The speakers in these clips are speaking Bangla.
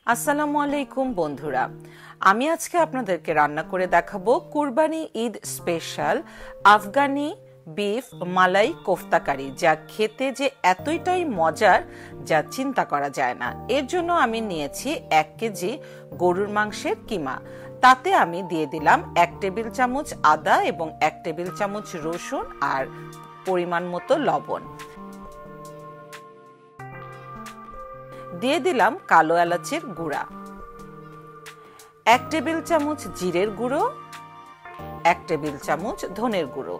আসসালামু আলাইকুম বন্ধুরা, আমি আজকে আপনাদেরকে রান্না করে দেখাবো কুরবানি ঈদ স্পেশাল আফগানি বিফ মালাই কোফতা কারি, যা খেতে যে এতটাই মজার যা চিন্তা করা যায় না। এর জন্য আমি নিয়েছি 1 কেজি গরুর মাংসের কিমা। তাতে আমি দিয়ে দিলাম 1 টেবিল চামচ আদা এবং 1 টেবিল চামচ রসুন আর পরিমাণ মতো লবণ। দিয়ে দিলাম কালো এলাচের গুঁড়া, 1 টেবিল চামচ জিরের গুঁড়ো, 1 টেবিল চামচ ধনের গুঁড়ো,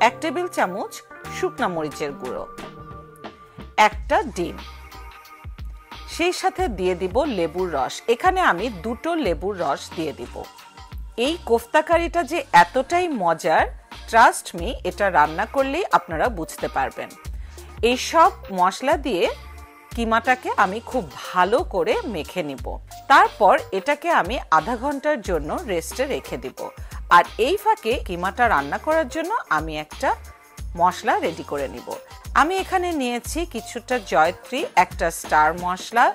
1 টেবিল চামচ শুকনা মরিচের গুঁড়ো, একটা ডিম। সেই সাথে দিয়ে দিব লেবুর রস। এখানে আমি 2টো লেবুর রস দিয়ে দিব। এই কোফতা কারিটা যে এতটাই মজার, ট্রাস্ট মি, এটা রান্না করলেই আপনারা বুঝতে পারবেন। এই সব মশলা দিয়ে কিমাটাকে আমি খুব ভালো করে মেখে নিব। তারপর এটাকে আমি আধা ঘন্টার জন্য রেস্টে রেখে দিব। আর এই ফাঁকে কিমাটা রান্না করার জন্য আমি একটা মশলা রেডি করে নিব। আমি এখানে নিয়েছি কিছুটা জয়ত্রী, একটা স্টার মশলা,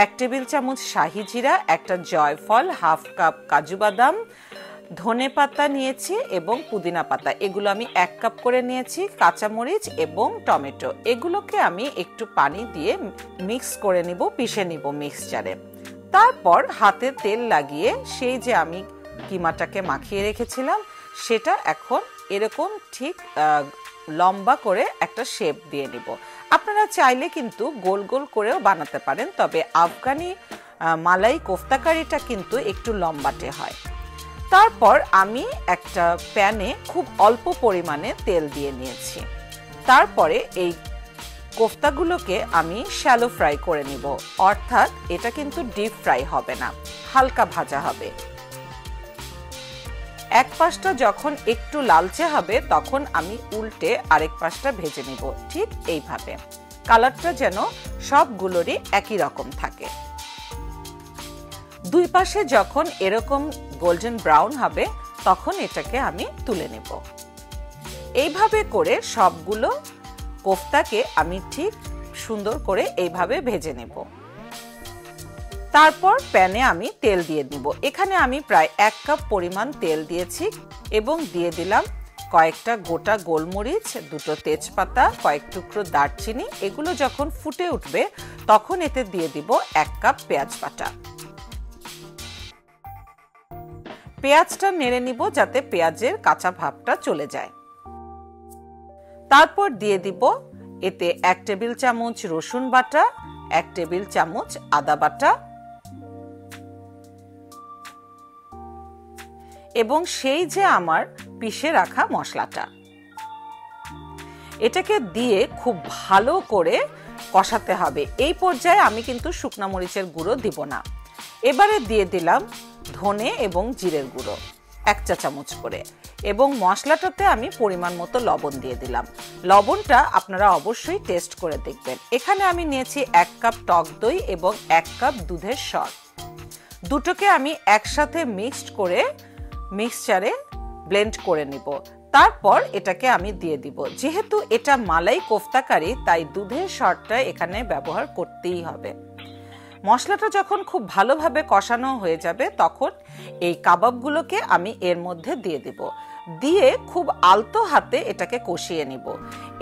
1 টেবিল চামচ শাহি জিরা, একটা জয়ফল, 1/2 কাপ কাজু বাদাম, ধনে পাতা নিয়েছি এবং পুদিনা পাতা, এগুলো আমি 1 কাপ করে নিয়েছি, কাঁচামরিচ এবং টমেটো, এগুলোকে আমি একটু পানি দিয়ে মিক্স করে নিব, পিষে নিব মিক্সচারে। তারপর হাতে তেল লাগিয়ে সেই যে আমি কিমাটাকে মাখিয়ে রেখেছিলাম সেটা এখন এরকম ঠিক লম্বা করে একটা শেপ দিয়ে নিব। আপনারা চাইলে কিন্তু গোল গোল করেও বানাতে পারেন, তবে আফগানি মালাই কোফতা কারিটা কিন্তু একটু লম্বাটে হয়। তারপর আমি একটা প্যানে খুব অল্প পরিমাণে তেল দিয়ে নিয়েছি। তারপরে এই কোফতাগুলোকে আমি শ্যালো ফ্রাই করে নিব, অর্থাৎ এটা কিন্তু ডিপ ফ্রাই হবে না, হালকা ভাজা হবে। এক পাশটা যখন একটু লালচে হবে তখন আমি উল্টে আরেক পাশটা ভেজে নিব, ঠিক এইভাবে। কালারটা যেন সবগুলোরই একই রকম থাকে। দুই পাশে যখন এরকম গোল্ডেন ব্রাউন হবে তখন এটাকে আমি তুলে নেব। এইভাবে করে সবগুলো কোফতাকে আমি ঠিক সুন্দর করে এইভাবে ভেজে নেব। তারপর প্যানে আমি তেল দিয়ে দিব। এখানে আমি প্রায় 1 কাপ পরিমাণ তেল দিয়েছি এবং দিয়ে দিলাম কয়েকটা গোটা গোলমরিচ, 2টো তেজপাতা, কয়েক টুকরো দারচিনি। এগুলো যখন ফুটে উঠবে তখন এতে দিয়ে দিব 1 কাপ পেঁয়াজ বাটা। পেঁয়াজটা নেড়ে নিব যাতে পেঁয়াজের কাঁচা ভাবটা চলে যায়। তারপর দিয়ে দিব এতে 1 টেবিল চামচ রসুন বাটা, 1 টেবিল চামচ আদা বাটা এবং সেই যে আমার পিষে রাখা মশলাটা, এটাকে দিয়ে খুব ভালো করে কষাতে হবে। এই পর্যায়ে আমি কিন্তু শুকনা মরিচের গুঁড়ো দিব না। এবারে দিয়ে দিলাম ধনে এবং জিরের গুঁড়ো 1 চা চামচ করে, এবং মশলাটাতে আমি পরিমাণ মতো লবণ দিয়ে দিলাম। লবণটা আপনারা অবশ্যই টেস্ট করে দেখবেন। এখানে আমি নিয়েছি 1 কাপ টক দই এবং 1 কাপ দুধের সর। দুটোকে আমি একসাথে মিক্সড করে মিক্সচারে ব্লেন্ড করে নিব। তারপর এটাকে আমি দিয়ে দিব। যেহেতু এটা মালাই কোফতা কারি তাই দুধের সরটা এখানে ব্যবহার করতেই হবে। মশলাটা যখন খুব ভালোভাবে কষানো হয়ে যাবে তখন এই কাবাবগুলোকে আমি এর মধ্যে দিয়ে দেব। দিয়ে খুব আলতো হাতে এটাকে কষিয়ে নিব।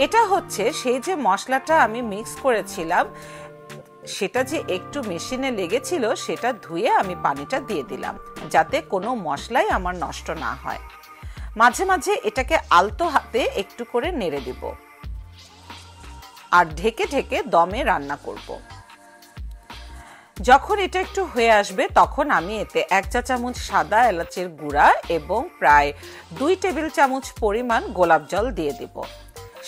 এটা হচ্ছে সেই যে মশলাটা আমি মিক্স করেছিলাম, সেটা যে একটু মেশিনে লেগেছিল সেটা ধুয়ে আমি পানিটা দিয়ে দিলাম যাতে কোনো মশলাই আমার নষ্ট না হয়। মাঝে মাঝে এটাকে আলতো হাতে একটু করে নেড়ে দিব আর ঢেকে ঢেকে দমে রান্না করব। যখন এটা একটু হয়ে আসবে তখন আমি এতে 1 চা চামচ সাদা এলাচের গুঁড়া এবং প্রায় 2 টেবিল চামচ পরিমাণ গোলাপ জল দিয়ে দিব।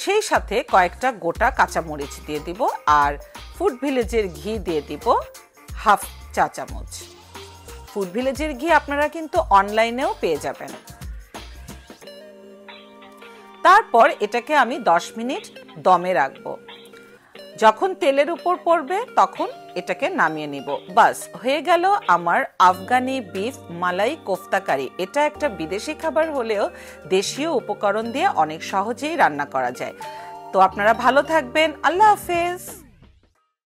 সেই সাথে কয়েকটা গোটা কাঁচামরিচ দিয়ে দিব আর ফুড ভিলেজের ঘি দিয়ে দিব 1/2 চা চামচ। ফুড ভিলেজের ঘি আপনারা কিন্তু অনলাইনেও পেয়ে যাবেন। তারপর এটাকে আমি 10 মিনিট দমে রাখবো। যখন তেলের উপর পড়বে তখন এটাকে নামিয়ে নিব। বাস হয়ে গেল আমার আফগানি বিফ মালাই কোফতা কারি। এটা একটা বিদেশি খাবার হলেও দেশীয় উপকরণ দিয়ে অনেক সহজেই রান্না করা যায়। তো আপনারা ভালো থাকবেন। আল্লাহ হাফেজ।